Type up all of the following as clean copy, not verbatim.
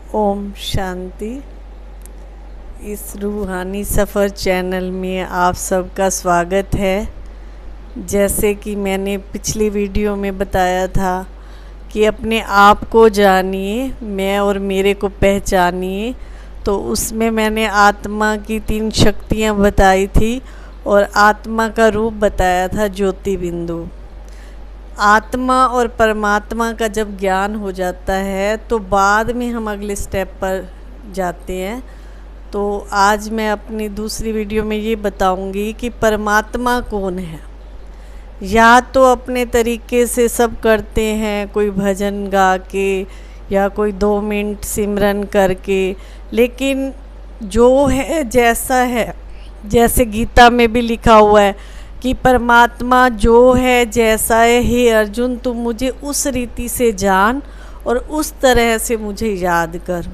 ओम शांति। इस रूहानी सफ़र चैनल में आप सबका स्वागत है। जैसे कि मैंने पिछली वीडियो में बताया था कि अपने आप को जानिए, मैं और मेरे को पहचानिए, तो उसमें मैंने आत्मा की 3 शक्तियाँ बताई थी और आत्मा का रूप बताया था ज्योति बिंदु। आत्मा और परमात्मा का जब ज्ञान हो जाता है तो बाद में हम अगले स्टेप पर जाते हैं। तो आज मैं अपनी दूसरी वीडियो में ये बताऊंगी कि परमात्मा कौन है। या तो अपने तरीके से सब करते हैं, कोई भजन गा के या कोई 2 मिनट सिमरन करके, लेकिन जो है जैसा है, जैसे गीता में भी लिखा हुआ है कि परमात्मा जो है जैसा है, हे अर्जुन तुम मुझे उस रीति से जान और उस तरह से मुझे याद कर।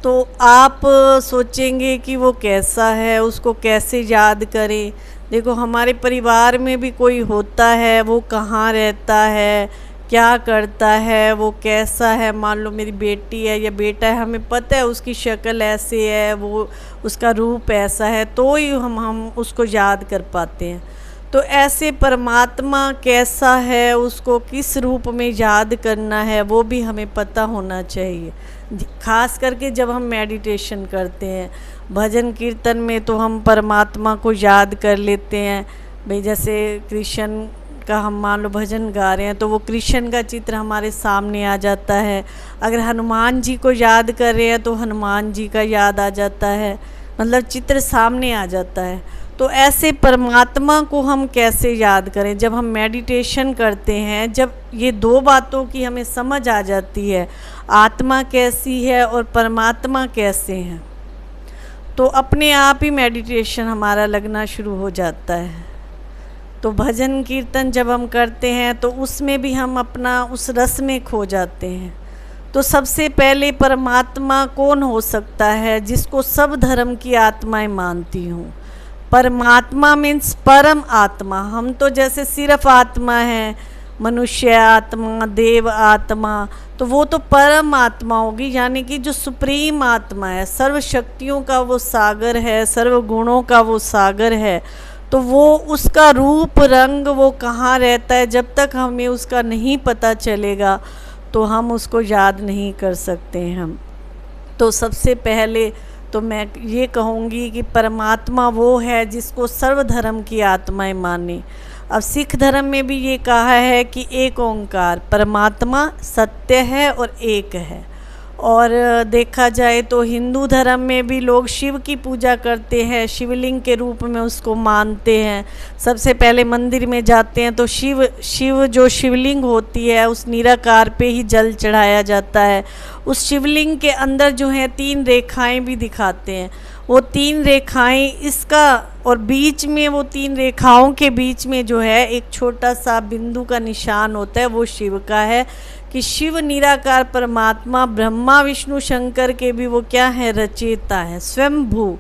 तो आप सोचेंगे कि वो कैसा है, उसको कैसे याद करें। देखो, हमारे परिवार में भी कोई होता है, वो कहाँ रहता है, क्या करता है, वो कैसा है। मान लो मेरी बेटी है या बेटा है, हमें पता है उसकी शक्ल ऐसे है, वो उसका रूप ऐसा है, तो ही हम उसको याद कर पाते हैं। तो ऐसे परमात्मा कैसा है, उसको किस रूप में याद करना है, वो भी हमें पता होना चाहिए। खास करके जब हम मेडिटेशन करते हैं, भजन कीर्तन में, तो हम परमात्मा को याद कर लेते हैं। भाई जैसे कृष्ण का हम मान लो भजन गा रहे हैं तो वो कृष्ण का चित्र हमारे सामने आ जाता है। अगर हनुमान जी को याद कर रहे हैं तो हनुमान जी का याद आ जाता है, मतलब चित्र सामने आ जाता है। तो ऐसे परमात्मा को हम कैसे याद करें। जब हम मेडिटेशन करते हैं, जब ये 2 बातों की हमें समझ आ जाती है, आत्मा कैसी है और परमात्मा कैसे हैं, तो अपने आप ही मेडिटेशन हमारा लगना शुरू हो जाता है। तो भजन कीर्तन जब हम करते हैं तो उसमें भी हम अपना उस रस में खो जाते हैं। तो सबसे पहले परमात्मा कौन हो सकता है, जिसको सब धर्म की आत्माएं मानती हूँ। परमात्मा मीन्स परम आत्मा। हम तो जैसे सिर्फ आत्मा है, मनुष्य आत्मा, देव आत्मा, तो वो तो परम आत्मा होगी, यानी कि जो सुप्रीम आत्मा है, सर्व शक्तियों का वो सागर है, सर्व गुणों का वो सागर है। तो वो उसका रूप रंग वो कहाँ रहता है, जब तक हमें उसका नहीं पता चलेगा तो हम उसको याद नहीं कर सकते हैं हम। तो सबसे पहले तो मैं ये कहूँगी कि परमात्मा वो है जिसको सर्वधर्म की आत्माएं माने। अब सिख धर्म में भी ये कहा है कि एक ओंकार, परमात्मा सत्य है और एक है। और देखा जाए तो हिंदू धर्म में भी लोग शिव की पूजा करते हैं, शिवलिंग के रूप में उसको मानते हैं। सबसे पहले मंदिर में जाते हैं तो शिव जो शिवलिंग होती है उस निराकार पे ही जल चढ़ाया जाता है। उस शिवलिंग के अंदर जो है 3 रेखाएं भी दिखाते हैं। वो 3 रेखाएं इसका, और बीच में वो 3 रेखाओं के बीच में जो है एक छोटा सा बिंदु का निशान होता है, वो शिव का है। कि शिव निराकार परमात्मा, ब्रह्मा विष्णु शंकर के भी वो क्या है, रचयिता है, स्वयंभू,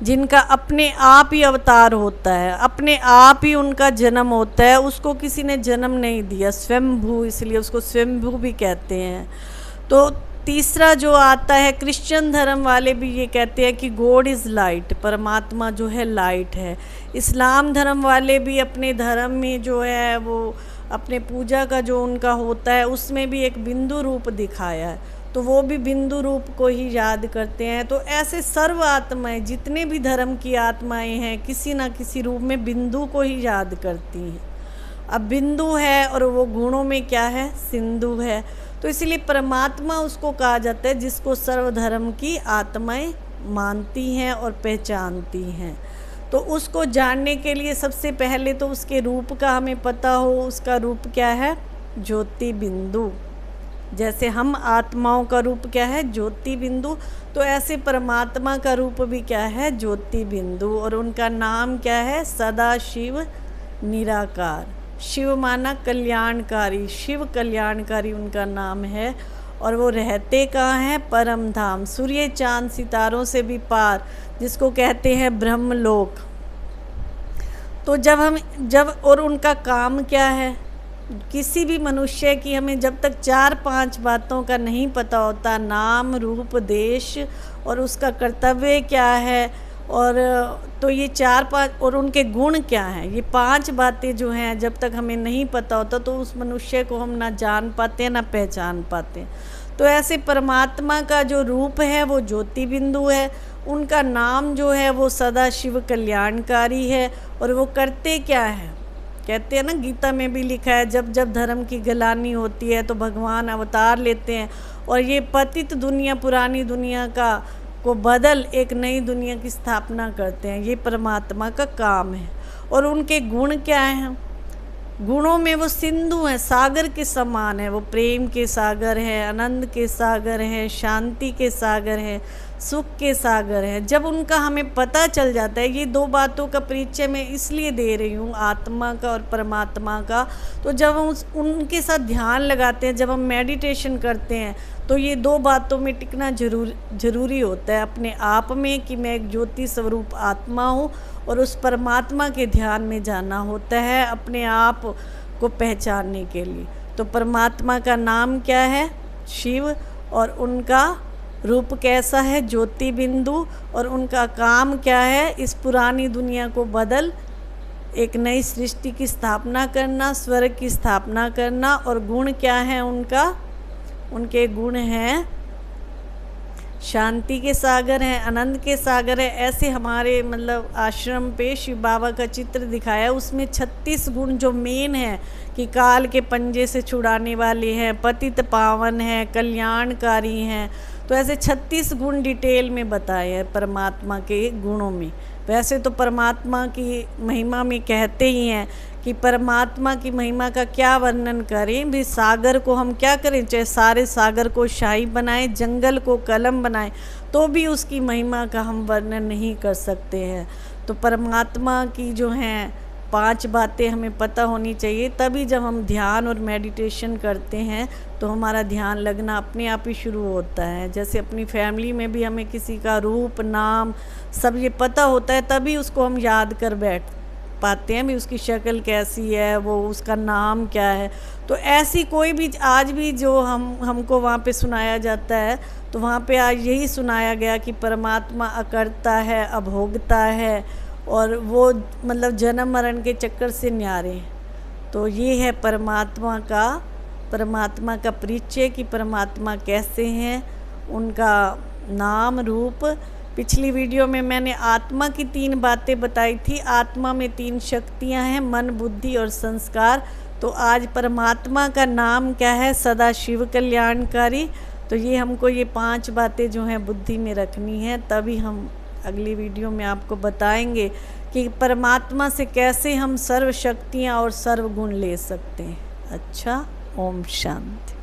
जिनका अपने आप ही अवतार होता है, अपने आप ही उनका जन्म होता है, उसको किसी ने जन्म नहीं दिया, स्वयंभू, इसलिए उसको स्वयंभू भी कहते हैं। तो तीसरा जो आता है, क्रिश्चियन धर्म वाले भी ये कहते हैं कि गॉड इज़ लाइट, परमात्मा जो है लाइट है। इस्लाम धर्म वाले भी अपने धर्म में जो है वो अपने पूजा का जो उनका होता है उसमें भी एक बिंदु रूप दिखाया है, तो वो भी बिंदु रूप को ही याद करते हैं। तो ऐसे सर्व आत्माएं, जितने भी धर्म की आत्माएं हैं, किसी न किसी रूप में बिंदु को ही याद करती हैं। अब बिंदु है और वो गुणों में क्या है, सिंधु है। तो इसलिए परमात्मा उसको कहा जाता है जिसको सर्वधर्म की आत्माएं मानती हैं और पहचानती हैं। तो उसको जानने के लिए सबसे पहले तो उसके रूप का हमें पता हो। उसका रूप क्या है, ज्योति बिंदु। जैसे हम आत्माओं का रूप क्या है, ज्योति बिंदु, तो ऐसे परमात्मा का रूप भी क्या है, ज्योति बिंदु। और उनका नाम क्या है, सदा शिव निराकार। शिव माना कल्याणकारी, शिव कल्याणकारी उनका नाम है। और वो रहते कहाँ हैं, परम धाम, सूर्य चांद सितारों से भी पार, जिसको कहते हैं ब्रह्मलोक। तो जब और उनका काम क्या है, किसी भी मनुष्य की हमें जब तक 4-5 बातों का नहीं पता होता, नाम, रूप, देश और उसका कर्तव्य क्या है, और तो ये 4-5 और उनके गुण क्या हैं, ये 5 बातें जो हैं जब तक हमें नहीं पता होता तो उस मनुष्य को हम ना जान पाते ना पहचान पाते। तो ऐसे परमात्मा का जो रूप है वो ज्योति बिंदु है, उनका नाम जो है वो सदा शिव कल्याणकारी है। और वो करते क्या है, कहते हैं ना, गीता में भी लिखा है, जब जब धर्म की गलानी होती है तो भगवान अवतार लेते हैं और ये पतित दुनिया, पुरानी दुनिया को बदल एक नई दुनिया की स्थापना करते हैं। ये परमात्मा का काम है। और उनके गुण क्या हैं? गुणों में वो सिंधु हैं, सागर के समान है। वो प्रेम के सागर हैं, आनंद के सागर हैं, शांति के सागर हैं, सुख के सागर हैं। जब उनका हमें पता चल जाता है, ये 2 बातों का परिचय मैं इसलिए दे रही हूँ, आत्मा का और परमात्मा का। तो जब हम उनके साथ ध्यान लगाते हैं, जब हम मेडिटेशन करते हैं, तो ये 2 बातों में टिकना जरूरी होता है अपने आप में, कि मैं एक ज्योति स्वरूप आत्मा हूँ, और उस परमात्मा के ध्यान में जाना होता है अपने आप को पहचानने के लिए। तो परमात्मा का नाम क्या है? शिव। और उनका रूप कैसा है? ज्योति बिंदु। और उनका काम क्या है? इस पुरानी दुनिया को बदल एक नई सृष्टि की स्थापना करना, स्वर्ग की स्थापना करना। और गुण क्या है उनका? उनके गुण हैं शांति के सागर हैं, आनंद के सागर है। ऐसे हमारे मतलब आश्रम पे शिव बाबा का चित्र दिखाया, उसमें 36 गुण जो मेन है, कि काल के पंजे से छुड़ाने वाले हैं, पतित पावन हैं, कल्याणकारी हैं। तो ऐसे 36 गुण डिटेल में बताए हैं परमात्मा के गुणों में। वैसे तो परमात्मा की महिमा में कहते ही हैं कि परमात्मा की महिमा का क्या वर्णन करें भी। सागर को हम क्या करें, चाहे सारे सागर को शाही बनाएं, जंगल को कलम बनाएं, तो भी उसकी महिमा का हम वर्णन नहीं कर सकते हैं। तो परमात्मा की जो हैं 5 बातें हमें पता होनी चाहिए, तभी जब हम ध्यान और मेडिटेशन करते हैं तो हमारा ध्यान लगना अपने आप ही शुरू होता है। जैसे अपनी फैमिली में भी हमें किसी का रूप, नाम सब ये पता होता है, तभी उसको हम याद कर बैठ पाते हैं भी, उसकी शक्ल कैसी है, वो उसका नाम क्या है। तो ऐसी कोई भी आज भी जो हमको वहाँ पे सुनाया जाता है, तो वहाँ पे आज यही सुनाया गया कि परमात्मा अकर्ता है, अभोगता है, और वो मतलब जन्म मरण के चक्कर से न्यारे। तो ये है परमात्मा का परिचय, कि परमात्मा कैसे हैं, उनका नाम, रूप। पिछली वीडियो में मैंने आत्मा की 3 बातें बताई थी। आत्मा में 3 शक्तियां हैं, मन, बुद्धि और संस्कार। तो आज परमात्मा का नाम क्या है? सदा शिव कल्याणकारी। तो ये हमको ये 5 बातें जो हैं बुद्धि में रखनी है, तभी हम अगली वीडियो में आपको बताएंगे कि परमात्मा से कैसे हम सर्व शक्तियाँ और सर्व गुण ले सकते हैं। अच्छा, ओम शांति।